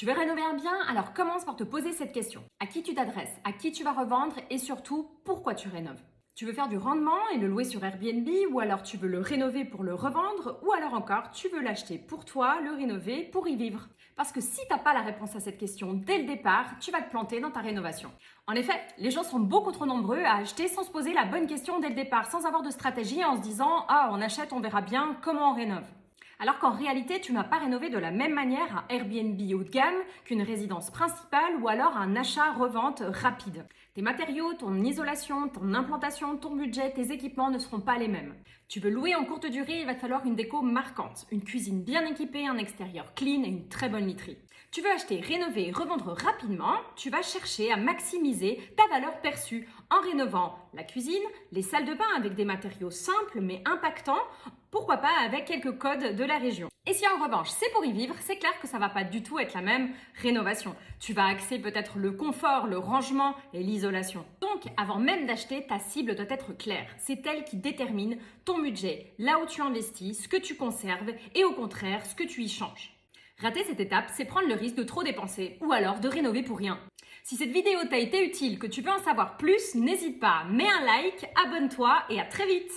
Tu veux rénover un bien? Alors commence par te poser cette question. À qui tu t'adresses? À qui tu vas revendre? Et surtout, pourquoi tu rénoves? Tu veux faire du rendement et le louer sur Airbnb, ou alors tu veux le rénover pour le revendre, ou alors encore tu veux l'acheter pour toi, le rénover pour y vivre. Parce que si tu n'as pas la réponse à cette question dès le départ, tu vas te planter dans ta rénovation. En effet, les gens sont beaucoup trop nombreux à acheter sans se poser la bonne question dès le départ, sans avoir de stratégie, en se disant « Ah, on achète, on verra bien comment on rénove ». Alors qu'en réalité, tu n'as pas rénové de la même manière un Airbnb haut de gamme qu'une résidence principale ou alors un achat-revente rapide. Tes matériaux, ton isolation, ton implantation, ton budget, tes équipements ne seront pas les mêmes. Tu veux louer en courte durée, il va te falloir une déco marquante, une cuisine bien équipée, un extérieur clean et une très bonne literie. Tu veux acheter, rénover et revendre rapidement, tu vas chercher à maximiser ta valeur perçue en rénovant la cuisine, les salles de bain avec des matériaux simples mais impactants, pourquoi pas avec quelques codes de la région. Et si en revanche c'est pour y vivre, c'est clair que ça va pas du tout être la même rénovation. Tu vas axer peut-être le confort, le rangement et l'isolation. Donc avant même d'acheter, ta cible doit être claire. C'est elle qui détermine ton budget, là où tu investis, ce que tu conserves et au contraire ce que tu y changes. Rater cette étape, c'est prendre le risque de trop dépenser ou alors de rénover pour rien. Si cette vidéo t'a été utile, que tu veux en savoir plus, n'hésite pas, mets un like, abonne-toi et à très vite!